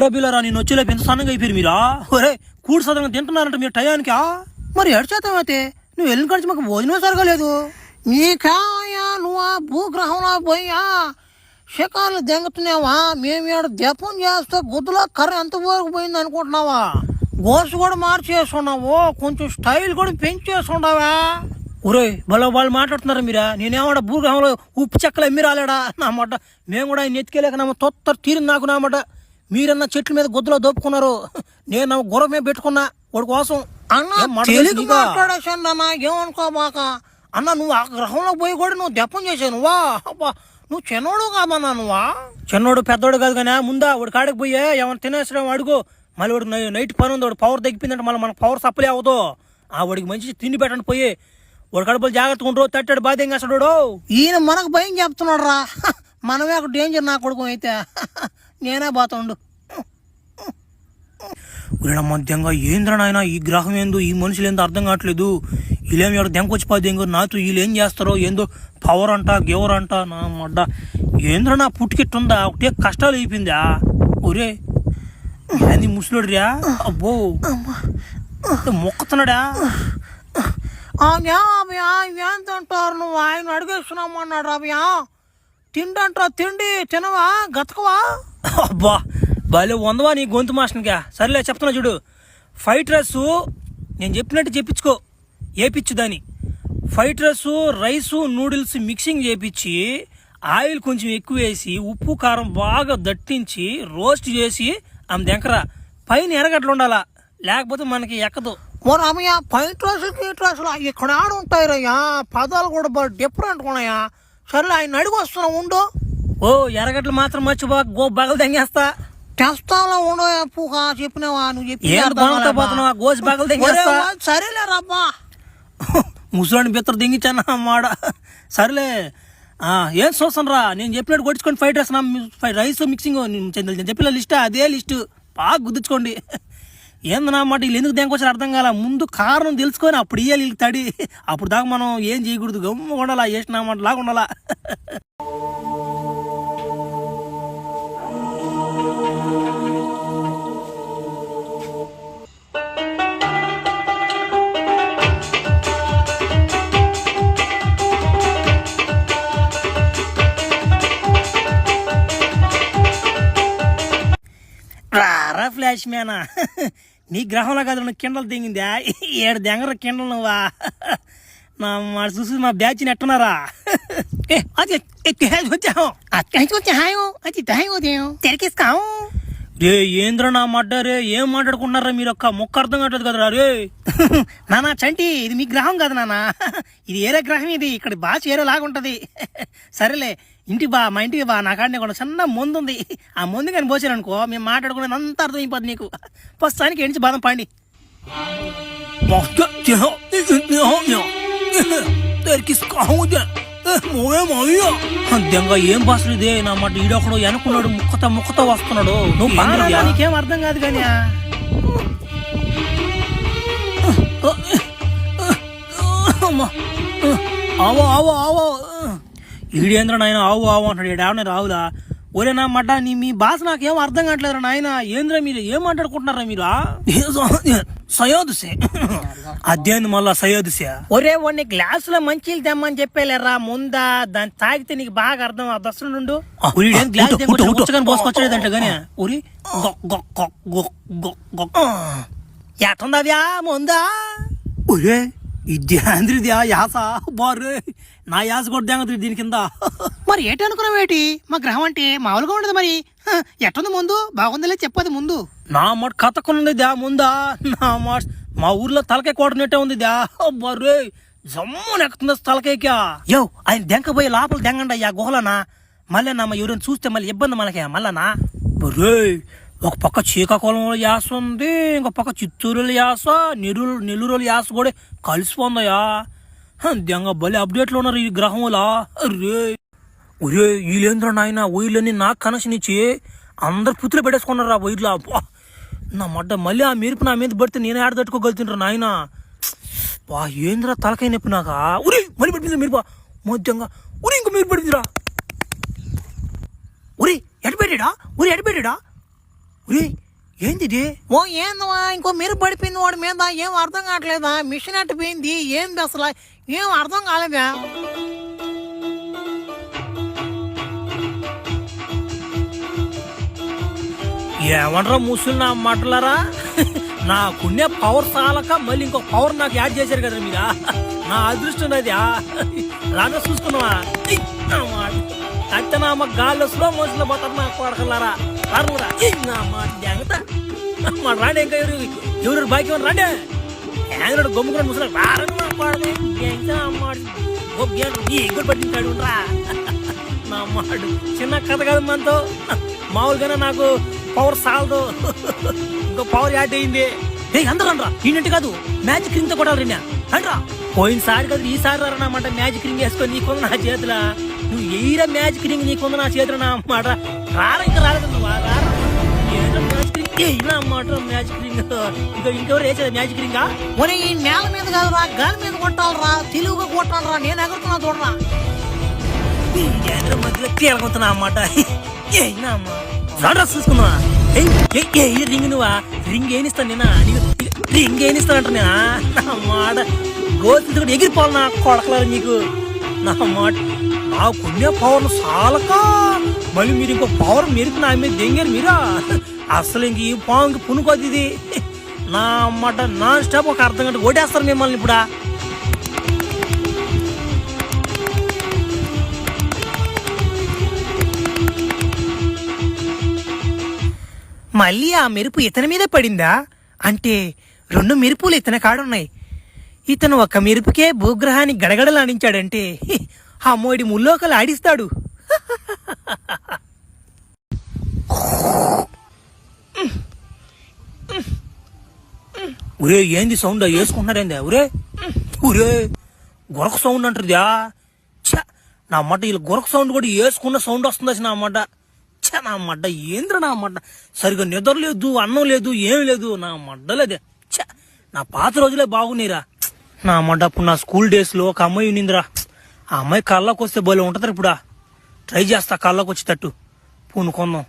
ఎవరో పిల్లరా నేను వచ్చేలేపు ఎంత సన్నగా అయిపోయారు మీరా? ఒరే కూడు సదనంగా తింటున్నారంట మీరు టయానికి. మరి ఎడు చేద్దాం అయితే నువ్వు వెళ్ళిన కలిసి మాకు భోజనం సరగలేదు. నీకేమయ్యా నువ్వు ఆ భూగ్రహంలో పోయా శకాలు దెంగుతున్నావా? మేము ఇక్కడ జపం చేస్తే గుద్దులో కర్ర ఎంత వరకు పోయింది అనుకుంటున్నావా? గోసు కూడా మార్చేస్తున్నావు, కొంచెం స్టైల్ కూడా పెంచేస్తున్నావా? ఒరే వాళ్ళు మాట్లాడుతున్నారా మీరా? నేనేమన్నా భూగ్రహంలో ఉప్పు చెక్కలు ఎమ్మి రాలేడా నామాట? మేము కూడా ఆయన ఎత్తుకెళ్ళాక నా తొత్తర తీరింది నాకు నామాట. మీరన్నా చెట్ల మీద గుద్దలో దోపుకున్నారు, నేను నా గుర్ర మీద పెట్టుకున్నా వాడి కోసం. మాట్లాడేసాను ఏమనుకోబాక అన్న. నువ్వు ఆ గ్రహంలో పోయి కూడా నువ్వు జపం చేసావు నువ్వా? నువ్వు చిన్నోడు కాదన్నా నువ్వా? చిన్నోడు పెద్దోడు కాదు కానీ ముందా వాడి కాడికి పోయే ఏమైనా తినేసడం అడుగు. మళ్ళీ వాడికి నైట్ పని ఉంది, వాడు పవర్ తగ్గిపోయిందంటే మళ్ళీ మనకు పవర్ సప్లై అవ్వదు. వాడికి మంచి తిండి పెట్టండి పోయి. వాడు కడుపులు జాగ్రత్తగా ఉండరు, తట్టాడు బాధ ఏం చేస్తాడు. ఈయన మనకు భయం చెప్తున్నాడు రా. మనమే ఒక డేంజర్ నా కొడుకు అయితే నేనే పోతుండు. మధ్యంగా ఏంద్ర నాయన ఈ గ్రహం ఏందో ఈ మనుషులు ఏందో అర్థం కావట్లేదు. వీళ్ళేమి ఎవరు దెంకొచ్చిపోద్ది ఏందో నాతో వీళ్ళు ఏం చేస్తారో ఏందో పవర్ అంట గెవర్ అంట నా మడ్డ. ఏంద్ర నా పుట్టుకెట్టుందా ఒకటే కష్టాలు అయిపోయిందా? ఒరే అది ముసలుడిరా, అబ్బో మొక్కుతున్నాడా? ఏం తింటారు నువ్వు? ఆయన అడిగేస్తున్నామన్నాడు రాబియా. తిండంటారా? తిండి తినవా గతకవా? అబ్బా భలే వందవా నీ గొంతు మాస్టర్గా. సరేలే చెప్తున్నా చూడు. ఫ్రైడ్ రైస్ నేను చెప్పినట్టు చెప్పించుకో, వేపించు దాన్ని. ఫ్రైడ్ రైసు నూడిల్స్ మిక్సింగ్ చేపించి ఆయిల్ కొంచెం ఎక్కువ వేసి ఉప్పు కారం బాగా దట్టించి రోస్ట్ చేసి ఆమె దెంకరా. పైన ఎరగట్లు ఉండాలా, లేకపోతే మనకి ఎక్కదు. ఓ రామయ్య ఫ్రైడ్ రైసులు ఇక్కడ ఆడుంటాయి రయ్యా, పదాలు కూడా బాగా డిఫరెంట్ ఉన్నాయా. సరేలే ఆయన అడిగి వస్తున్నా ఉండు. ఓ ఎరగట్లు మాత్రం మర్చిపో, గో బగలు తెంగేస్తా. తెస్తాలో ఉండో పూగా చెప్పినావా? నువ్వు చెప్పిపోతున్నావా? గోసి బగలు తెంగేస్తా. సరేలే రబ్బా. ముసలాన్ని బిత్తర దింగించాను మాడ. సరేలే ఏం చూస్తాను రా, నేను చెప్పినట్టు కొట్టించుకోండి. ఫ్రైడ్ రైస్ మిక్సింగ్ నేను చెప్పిన లిస్ట్ అదే లిస్టు బాగా గుర్తుంచుకోండి. ఏందన్నమాట వీళ్ళు ఎందుకు దేనికొచ్చారు అర్థం కాల. ముందు కారణం తెలుసుకొని అప్పుడు ఇయ్యాలి వీళ్ళకి తడి. అప్పుడు దాకా మనం ఏం చేయకూడదు, గమ్ము ఉండాలా, వేసినామాట లాగా ఉండాలా. రారా ఫ్లాష్ మ్యానా, నీ గ్రహంలో కాదు నువ్వు కిండలు దిగిందా? 7 దెంగర కిండలు నువ్వా? మా చూసి మా బ్యాచ్ ఎట్టున్నారా? రే ఏంద్ర నా మడ్డ రే, ఏం మాట్లాడుకుంటున్నారా మీరు? ఒక్క మొక్క అర్థం కావట్లేదు కదరా రే. నానా చంటి ఇది మీ గ్రహం కదా నానా, ఇది ఏరే గ్రహం. ఇది ఇక్కడ భాష ఏరేలాగా ఉంటది. సరేలే ఇంటికి బా, మా ఇంటికి బా. నా కాడనే కూడా చిన్న ముందు ఉంది, ఆ ముందు కానీ పోసారనుకో మేము మాట్లాడుకునేది అంత అర్థం అయిపోద్ది నీకు. ప్రస్తుతానికి ఎంచి బాదం పండి. ఏం భాషలు ఇదే నా మాట. ఈడొకడు వెనుకున్నాడు, ముక్కతో వస్తున్నాడు. నువ్వు నీకేం అర్థం కాదు కానీ. ఆవో ఆవో ఆవో ఈడేంద్ర నాయన ఆవు ఆవు అంటాడు. ఈడేమన్నా రావులా? ఒరే నా మడ్డ నీ మీ భాష నాకేం అర్థం కావట్లేదు నాయన. ఏంద్ర మీరు ఏం మాట్లాడుకుంటున్నారా మీరు? సయోదుసే అదేంది మళ్ళా సయోదుసే? ఒరే వాడిని గ్లాసులో మంచిలు తెమ్మని చెప్పేలేరా ముందా, దాన్ని తాగితే నీకు బాగా అర్థం. ఆ దర్శనం నుండు గ్లాస్ పోసుకొచ్చాడంట గానీ. ఒరి ఎట్టుందవ్యా ముందా? ఒరే ఇది ఆంధ్రిదా యాస బారు, నా యాస కూడా దేంగ దీని కింద. మరి ఏంటనుకున్నావేటి? మా గ్రహం అంటే మామూలుగా ఉండదు. మరి ఎట్టుంది ముందు? బాగుందిలే చెప్పదు ముందు. నా మాట కథకున్నది దా ముందా. నా మాట మా ఊర్లో తలకాయ కోటనట్టే ఉంది దా. బర్రే జమ్ము నెక్కుతుంది తలకాయకా. యో ఆయన దెంకపోయి లోపల దెంగండి అయ్యా గుహలనా. మళ్ళీ నా ఎవరైనా చూస్తే మళ్ళీ ఇబ్బంది మనకే మళ్ళనా. బర్రే ఒక పక్క శ్రీకాకుళంలో యాస ఉంది, ఇంకో పక్క చిత్తూరులో యాస, నెల్లూరు యాస కూడా కలిసిపోందయ్యా. దెంగ బలి అప్డేట్లో ఉన్నారు ఈ గ్రహంలా. రే ఒరే వీళ్ళేంద్ర నాయన వైర్లన్నీ నాకు కనెక్షన్ ఇచ్చి అందరు పుత్తులు పెట్టేసుకున్నారా వైర్లా. నా మడ్డ మళ్ళీ ఆ మెరుపు నా మీద పడితే నేనే ఆడ తట్టుకోగలుగుతుంటారు నాయన. వా ఏంద్రా తలకాయ నొప్పి నాకా. ఉరి మళ్ళీ పడిపోయింది మెరుపా మధ్యంగా. ఉరి ఇంకో మెరుపు పడిపోయిందిరా. ఉరి ఎడబెట్టాడా? ఒరే ఏంది ఇది? ఓ ఏందవా ఇంకో మెరుపు పడిపోయింది వాడి మీద, ఏం అర్థం కావట్లేదా? మిషన్ అట్టిపోయింది, ఏంది అసలు ఏం అర్థం కాలేదా? ఏమంటారా ముసులు నా మాటలారా? నాకున్నే పవర్ చాలక మళ్ళీ ఇంకో పవర్ నాకు యాడ్ చేశారు కదా మీరా. నా అదృష్టం అది రాగా చూసుకున్నావా? అయితే నా అమ్మ గాల్లో స్లో మోషన్ లో పోతారు నా కొడకలారా. నా మాట జాగ్రత్త మా రాండి. ఇంకా ఎవరు బాకీ రండి. యాంగ్రెడ్ గమ్ముకున్న ముసలి రారని నా పాడలే ఎగురు పట్టించాడు రా. నా మాడు చిన్న కథ కాదు మనతో. మామూలుగానే నాకు పవర్ సాలదు, ఇంకో పవర్ యాడ్ అయింది. అందరూ రా ఈనంటే కాదు మ్యాజిక్ రింగ్ తో కొట్టాలి రిండా అంటరా. పోయినసారి కదా ఈసారి రారన్నమాట మ్యాజిక్ రింగ్ వేసుకొని నీకుంది నా చేతిలో. నువ్వు ఎయిరా మ్యాజిక్ రింగ్ నీకుంది నా చేతిలో నా మాట. రారా ఇంకా రాలేదు నువ్వు మ్యాజిక్ రింగ్ అయినా మాట. మ్యాజిక్ రింగ్ ఇంకా ఇంకెవరు వేసేది మ్యాజిక్ రింగా? ఒరే ఈ నేల మీద కాదురా, గాలి మీద కొట్టాలరా, తెలుగుగా కొట్టాలరా. నేను ఎగురుతున్నా చూడరా. మధ్యలో తేలకొస్తున్నా అన్నమాట. అయినా అమ్మా రాడ్రా చూసుకున్నా. రింగ్ నువ్వా? రింగ్ ఏనిస్తాను నేనా? రింగ్ ఏనిస్తానంట నేనా? నా మాట గోతులు కూడా ఎగిరిపోవాలి నా కొడకలేదు నీకు. నా మాట నాకున్నే పవర్లు చాలక మళ్ళీ మీరు ఇంకో పవర్ మెరుపు నా మీద దెంగారు మీరా. అసలు ఇంక ఈ పావుకి పునుకోద్ది ఇది. నా మాట నాన్ స్టాప్ ఒక అర్ధ గంట ఓటేస్తారు మిమ్మల్ని ఇప్పుడా. మళ్ళీ ఆ మెరుపు ఇతని మీద పడిందా? అంటే 2 మెరుపులు ఇతని కాడున్నాయి. ఇతను ఒక మెరుపుకే భూగ్రహాన్ని గడగడలాడించాడంటే ఆ మోడి ముల్లోకలు ఆడిస్తాడు. ఒరే ఏంది సౌండ్ వేసుకుంటున్నారేందా? ఒరే గొరక సౌండ్ అంటారుదా. నా మాట వీళ్ళు గొరక సౌండ్ కూడా వేసుకున్న సౌండ్ వస్తుంది నా మాట. నా మడ్డ ఏంద్ర నా మడ్డ. సరిగా నిద్ర లేదు, అన్నం లేదు, ఏం లేదు. నా మడ్డలేదే. నా పాత రోజులే బాగున్నాయిరా. నా మడ్డ అప్పుడు నా స్కూల్ డేస్ లో ఒక అమ్మాయి ఉన్నిందిరా. ఆ అమ్మాయి కళ్ళకి వస్తే బోలే ఉంటది. ఇప్పుడు ట్రై చేస్తా కళ్ళకి వచ్చేటట్టు పూనుకుందాం.